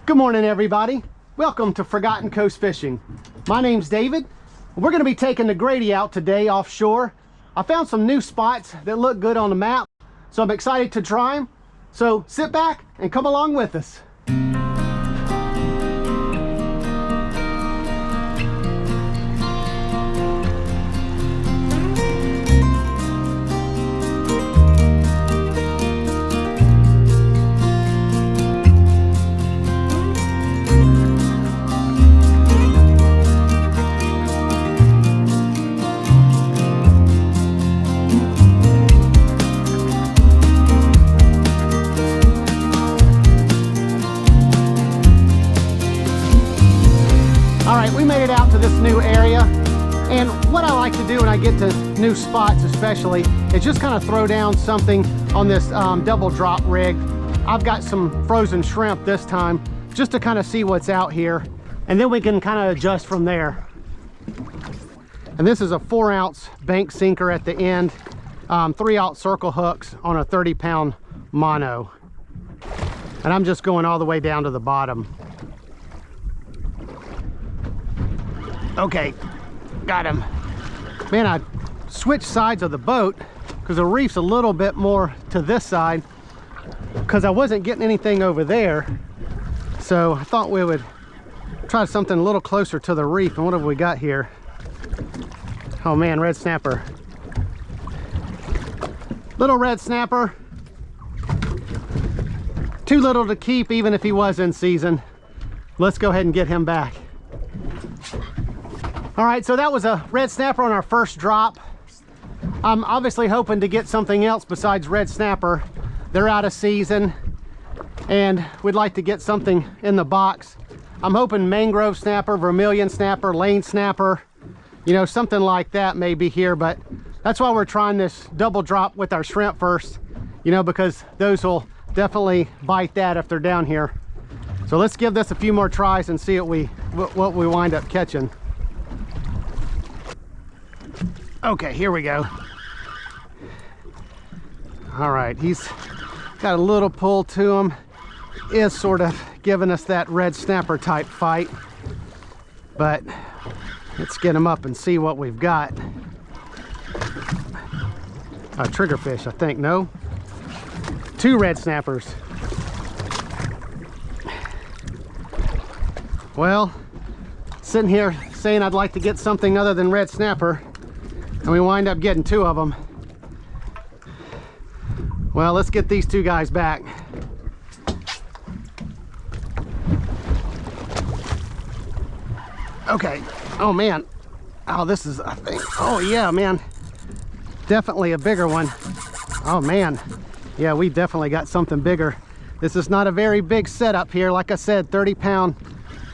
Good morning, everybody. Welcome to Forgotten Coast Fishing. My name's David. We're going to be taking the Grady out today offshore. I found some new spots that look good on the map, so I'm excited to try them. So sit back and come along with us. We made it out to this new area, and what I like to do when I get to new spots especially is just kind of throw down something on this double drop rig. I've got some frozen shrimp this time just to kind of see what's out here, and then we can kind of adjust from there. And this is a 4-ounce bank sinker at the end, 3/0 circle hooks on a 30-pound mono, and I'm just going all the way down to the bottom. Okay, got him. Man, I switched sides of the boat because the reef's a little bit more to this side because I wasn't getting anything over there. So I thought we would try something a little closer to the reef. And what have we got here? Oh man, red snapper. Little red snapper. Too little to keep even if he was in season. Let's go ahead and get him back. All right, so that was a red snapper on our first drop. I'm obviously hoping to get something else besides red snapper. They're out of season, and we'd like to get something in the box. I'm hoping mangrove snapper, vermilion snapper, lane snapper, you know, something like that may be here, but that's why we're trying this double drop with our shrimp first, you know, because those will definitely bite that if they're down here. So let's give this a few more tries and see what we wind up catching. Okay, here we go. All right, he's got a little pull to him. Is sort of giving us that red snapper type fight, but let's get him up and see what we've got. A triggerfish, I think. No, 2 red snappers. Well, sitting here saying I'd like to get something other than red snapper, and we wind up getting 2 of them. Well, let's get these 2 guys back. Okay. Oh man. Oh, this is, I think, oh yeah, man. Definitely a bigger one. Oh man. Yeah, we definitely got something bigger. This is not a very big setup here. Like I said, 30-pound.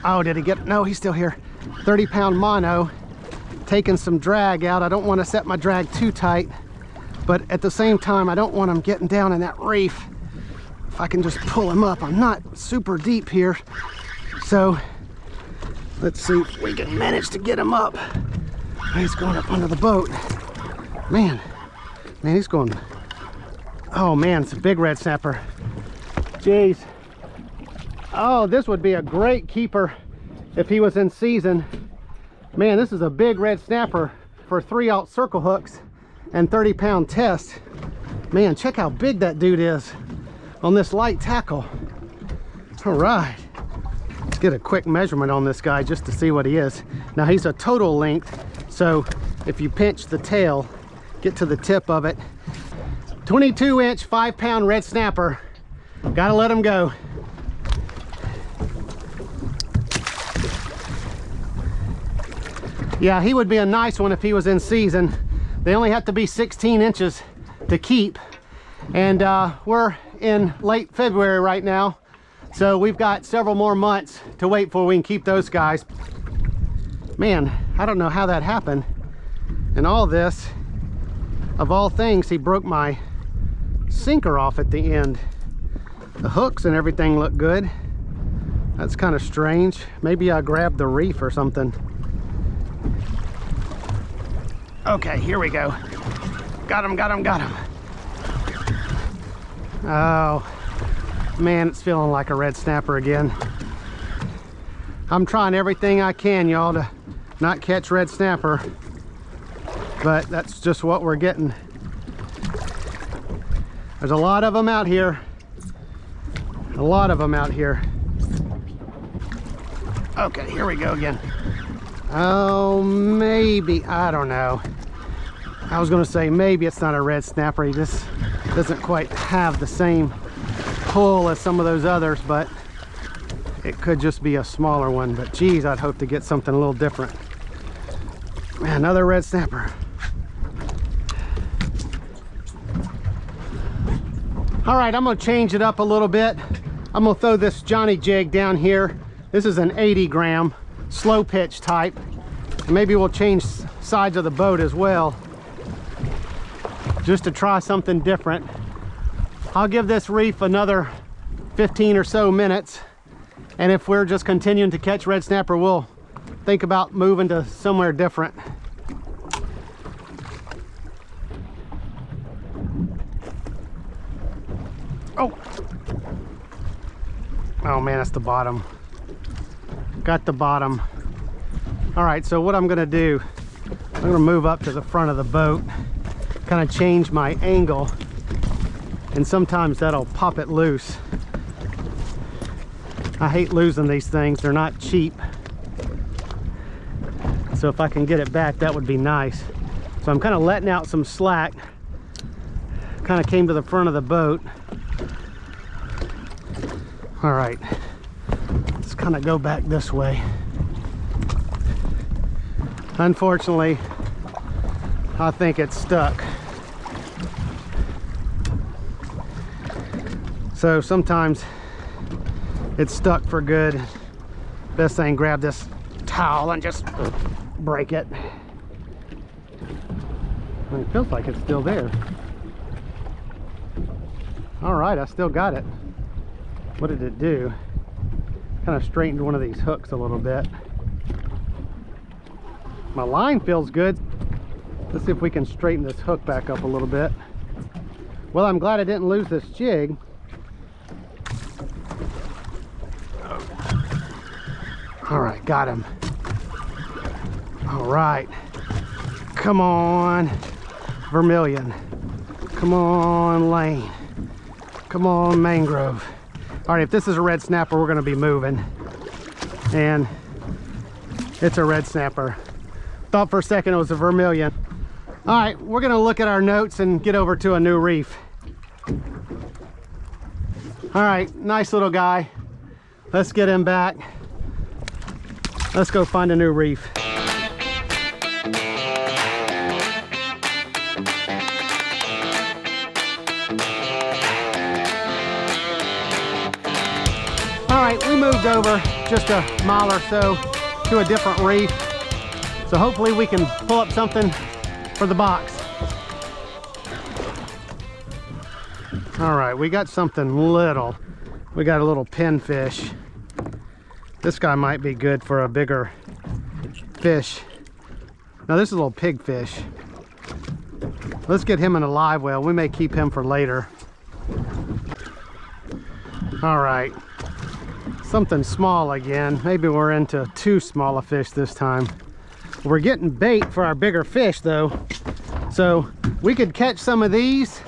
Oh, did he get, no, he's still here. 30-pound mono. Taking some drag out. I don't want to set my drag too tight, but at the same time I don't want him getting down in that reef. If I can just pull him up. I'm not super deep here, so let's see if we can manage to get him up. He's going up under the boat. Man, he's going, oh man, it's a big red snapper. Jeez. Oh, this would be a great keeper if he was in season. Man, this is a big red snapper for 3/0 circle hooks and 30-pound test. Man, check how big that dude is on this light tackle. All right, let's get a quick measurement on this guy just to see what he is. Now he's a total length, so if you pinch the tail, get to the tip of it. 22-inch, 5-pound red snapper. Gotta let him go. Yeah, he would be a nice one if he was in season. They only have to be 16 inches to keep. And we're in late February right now. So we've got several more months to wait for we can keep those guys. Man, I don't know how that happened. And all this, of all things, he broke my sinker off at the end. The hooks and everything look good. That's kind of strange. Maybe I grabbed the reef or something. Okay, here we go. Got him, got him, got him. Oh, man, it's feeling like a red snapper again. I'm trying everything I can, y'all, to not catch red snapper, but that's just what we're getting. There's a lot of them out here. A lot of them out here. Okay, here we go again. Oh, maybe, I don't know. I was gonna say maybe it's not a red snapper. He just doesn't quite have the same pull as some of those others, but it could just be a smaller one. But geez, I'd hope to get something a little different. Man, another red snapper. All right, I'm gonna change it up a little bit. I'm gonna throw this Johnny jig down here. This is an 80 gram slow pitch type. Maybe we'll change sides of the boat as well, just to try something different. I'll give this reef another 15 or so minutes, and if we're just continuing to catch red snapper, we'll think about moving to somewhere different. Oh man, that's the bottom. Got the bottom. All right, so what I'm gonna do, I'm gonna move up to the front of the boat, kind of change my angle, and sometimes that'll pop it loose. I hate losing these things, they're not cheap. So if I can get it back, that would be nice. So I'm kind of letting out some slack. Kind of came to the front of the boat. All right, let's kind of go back this way. Unfortunately, I think it's stuck. So sometimes it's stuck for good. Best thing, grab this towel and just break it. It feels like it's still there. All right, I still got it. What did it do? Kind of straightened one of these hooks a little bit. My line feels good. Let's see if we can straighten this hook back up a little bit. Well, I'm glad I didn't lose this jig. All right, got him. All right, come on, vermilion. Come on, Lane. Come on, mangrove. All right, if this is a red snapper, we're gonna be moving. And it's a red snapper. Thought for a second it was a vermilion. All right, we're gonna look at our notes and get over to a new reef. All right, nice little guy. Let's get him back. Let's go find a new reef. All right, we moved over just a mile or so to a different reef. So hopefully we can pull up something for the box. All right, we got something little. We got a little pinfish. This guy might be good for a bigger fish. Now this is a little pigfish. Let's get him in a live well. We may keep him for later. All right, something small again. Maybe we're into too small a fish this time. We're getting bait for our bigger fish though. So we could catch some of these,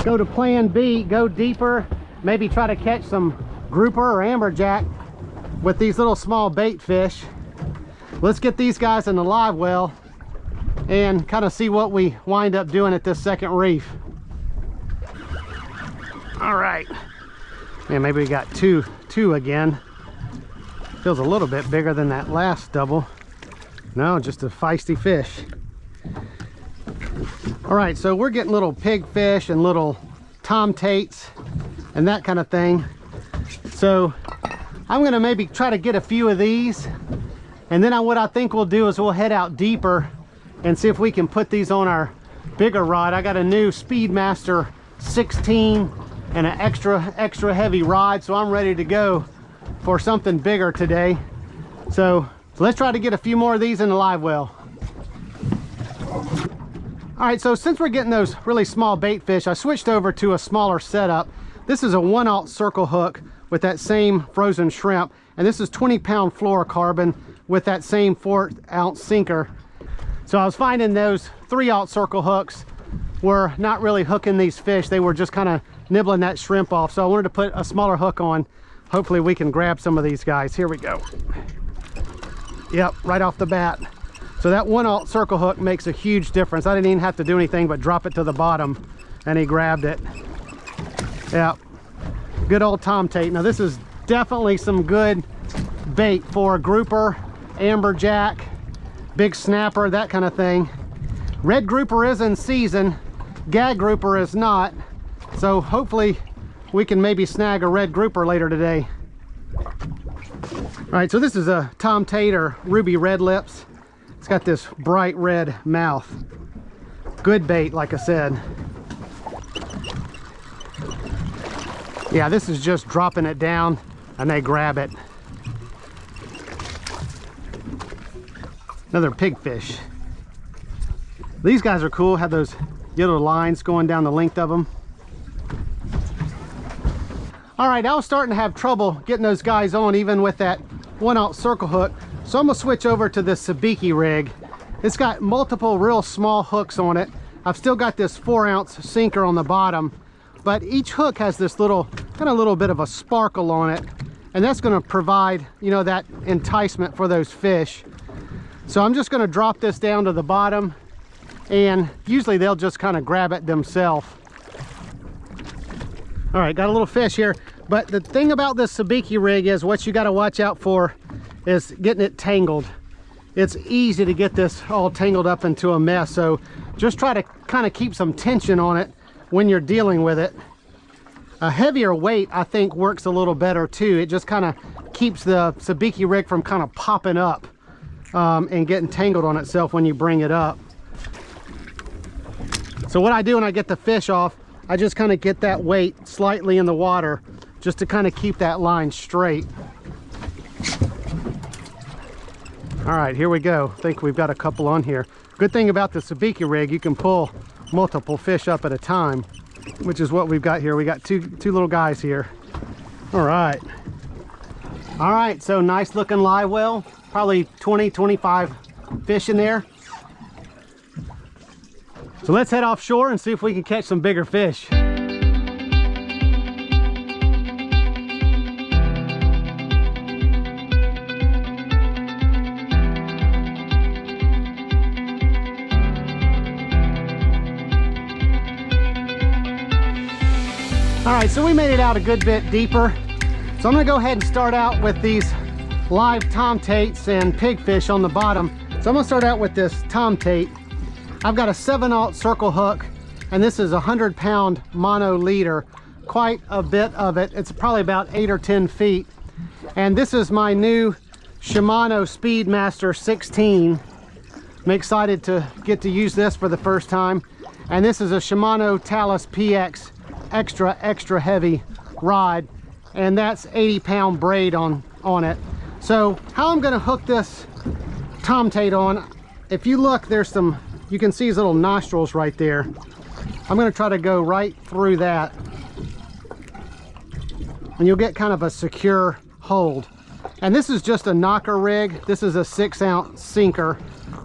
go to plan B, go deeper, maybe try to catch some grouper or amberjack with these little small bait fish. Let's get these guys in the live well and kind of see what we wind up doing at this second reef. All right, and maybe we got two again. Feels a little bit bigger than that last double. No, just a feisty fish. All right, so we're getting little pigfish and little tomtates and that kind of thing. So I'm gonna maybe try to get a few of these, and then what I think we'll do is we'll head out deeper and see if we can put these on our bigger rod. I got a new Speedmaster 16 and an extra heavy rod, so I'm ready to go for something bigger today. So let's try to get a few more of these in the live well. All right, so since we're getting those really small bait fish, I switched over to a smaller setup. This is a 1/0 circle hook with that same frozen shrimp, and this is 20-pound fluorocarbon with that same 4-ounce sinker. So I was finding those 3/0 circle hooks were not really hooking these fish. They were just kind of nibbling that shrimp off. So I wanted to put a smaller hook on. Hopefully we can grab some of these guys. Here we go. Yep, right off the bat. So that 1/0 circle hook makes a huge difference. I didn't even have to do anything but drop it to the bottom and he grabbed it. Yep, good old Tom Tate. Now this is definitely some good bait for grouper, amberjack, big snapper, that kind of thing. Red grouper is in season, gag grouper is not. So hopefully we can maybe snag a red grouper later today. All right, so this is a Tom Tate or ruby red lips. It's got this bright red mouth. Good bait, like I said. Yeah, this is just dropping it down and they grab it. Another pigfish. These guys are cool, have those yellow lines going down the length of them. All right, I was starting to have trouble getting those guys on even with that 1/0 circle hook. So I'm gonna switch over to this sabiki rig. It's got multiple real small hooks on it. I've still got this 4-ounce sinker on the bottom, but each hook has this little, kind of little bit of a sparkle on it. And that's gonna provide, you know, that enticement for those fish. So I'm just gonna drop this down to the bottom and usually they'll just kind of grab it themselves. All right, got a little fish here. But the thing about this sabiki rig is what you gotta watch out for is getting it tangled. It's easy to get this all tangled up into a mess. So just try to kind of keep some tension on it when you're dealing with it. A heavier weight, I think, works a little better too. It just kind of keeps the sabiki rig from kind of popping up and getting tangled on itself when you bring it up. So what I do when I get the fish off, I just kind of get that weight slightly in the water just to kind of keep that line straight. All right, here we go. I think we've got a couple on here. Good thing about the sabiki rig, you can pull multiple fish up at a time, which is what we've got here. We got two little guys here. All right. All right, so nice looking live well. Probably 20, 25 fish in there. So let's head offshore and see if we can catch some bigger fish. All right, so we made it out a good bit deeper. So I'm gonna go ahead and start out with these live Tom Tates and pigfish on the bottom. So I'm gonna start out with this Tom Tate. I've got a 7/0 circle hook, and this is a 100-pound mono leader. Quite a bit of it. It's probably about 8 or 10 feet. And this is my new Shimano Speedmaster 16. I'm excited to get to use this for the first time. And this is a Shimano Talus PX extra heavy rod, and that's 80-pound braid on it. So how I'm gonna hook this Tom Tate on, if you look, there's some, you can see his little nostrils right there. I'm gonna try to go right through that, and you'll get kind of a secure hold. And this is just a knocker rig. This is a 6-ounce sinker.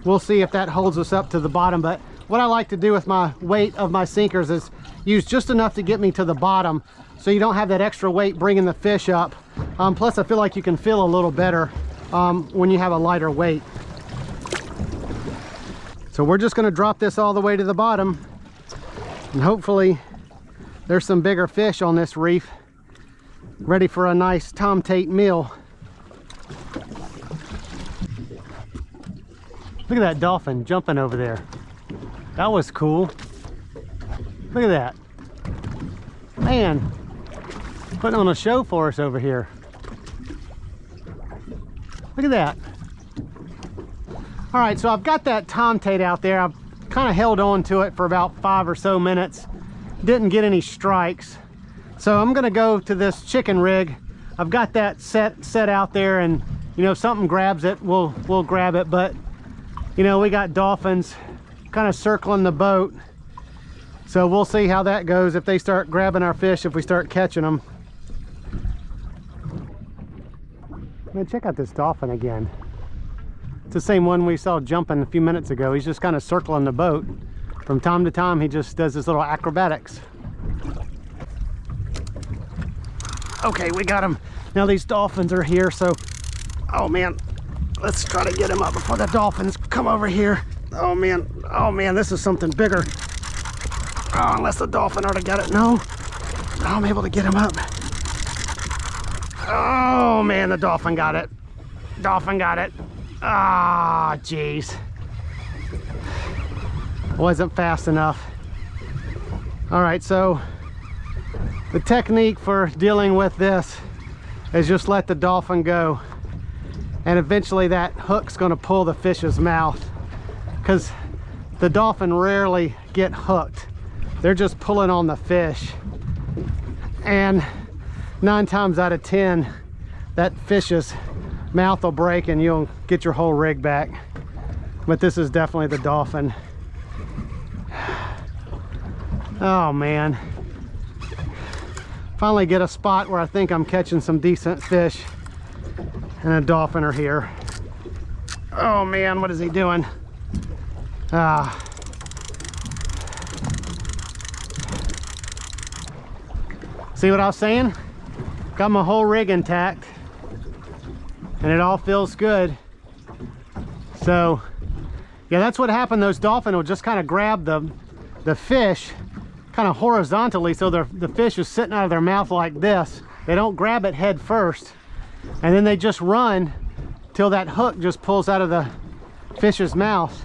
We'll see if that holds us up to the bottom, but what I like to do with my weight of my sinkers is use just enough to get me to the bottom so you don't have that extra weight bringing the fish up. Plus I feel like you can feel a little better when you have a lighter weight. So we're just gonna drop this all the way to the bottom, and hopefully there's some bigger fish on this reef ready for a nice Tom Tate meal. Look at that dolphin jumping over there. That was cool. Look at that. Man, putting on a show for us over here. Look at that. All right, so I've got that Tom Tate out there. I've kind of held on to it for about 5 or so minutes. Didn't get any strikes. So I'm gonna go to this chicken rig. I've got that set out there, and you know, if something grabs it, we'll grab it. But you know, we got dolphins kind of circling the boat. So we'll see how that goes, if they start grabbing our fish, if we start catching them. Man, check out this dolphin again. It's the same one we saw jumping a few minutes ago. He's just kind of circling the boat. From time to time, he just does his little acrobatics. Okay, we got him. Now these dolphins are here, so, oh man, let's try to get him up before the dolphins come over here. Oh man, this is something bigger. Oh, unless the dolphin already got it. No, I'm able to get him up. Oh man, the dolphin got it. Dolphin got it. Ah, jeez. Wasn't fast enough. All right, so the technique for dealing with this is just let the dolphin go, and eventually that hook's going to pull the fish's mouth, because the dolphin rarely get hooked. They're just pulling on the fish, and 9 times out of 10 that fish's mouth will break and you'll get your whole rig back. But this is definitely the dolphin. Oh man, finally get a spot where I think I'm catching some decent fish, and a dolphin are here. Oh man, what is he doing? See what I was saying? Got my whole rig intact and it all feels good. So yeah, that's what happened. Those dolphins will just kind of grab the fish kind of horizontally, so the fish is sitting out of their mouth like this. They don't grab it head first, and then they just run till that hook just pulls out of the fish's mouth.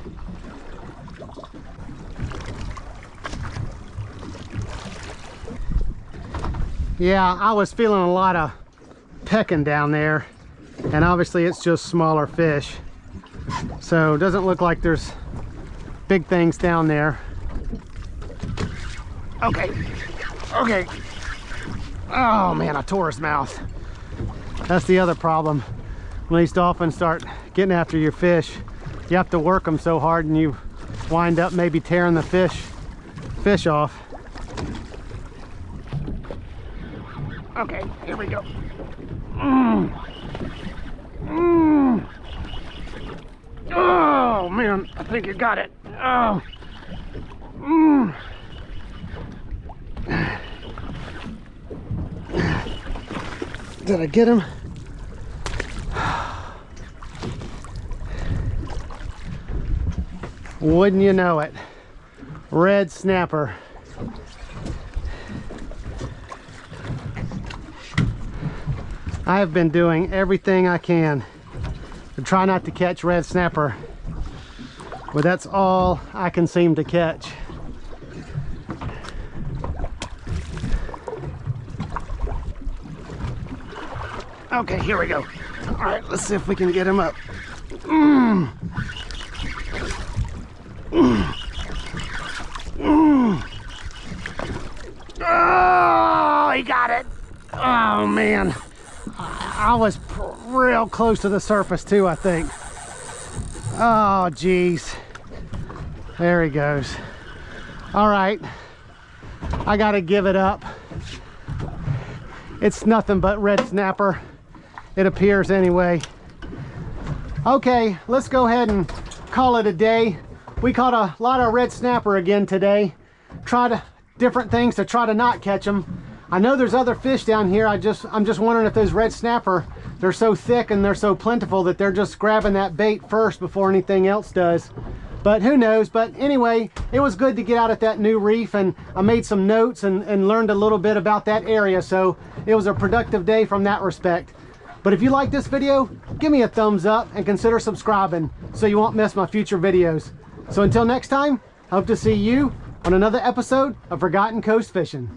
Yeah, I was feeling a lot of pecking down there, and obviously it's just smaller fish, so it doesn't look like there's big things down there. Okay. Oh man, I tore his mouth. That's the other problem. When these dolphins start getting after your fish, you have to work them so hard and you wind up maybe tearing the fish off. Okay, here we go. Oh man, I think you got it. Oh. Did I get him? Wouldn't you know it, red snapper. I have been doing everything I can to try not to catch red snapper, but that's all I can seem to catch. Okay, here we go. All right, let's see if we can get him up. Oh, he got it. Oh man, I was real close to the surface too, I think. Oh geez, there he goes. All right, I gotta give it up. It's nothing but red snapper, it appears anyway. Okay, let's go ahead and call it a day. We caught a lot of red snapper again today. Tried different things to try to not catch them. I know there's other fish down here. I'm just wondering if those red snapper, they're so thick and they're so plentiful that they're just grabbing that bait first before anything else does. But who knows? But anyway, it was good to get out at that new reef, and I made some notes and learned a little bit about that area. So it was a productive day from that respect. But if you like this video, give me a thumbs up and consider subscribing so you won't miss my future videos. So until next time, hope to see you on another episode of Forgotten Coast Fishing.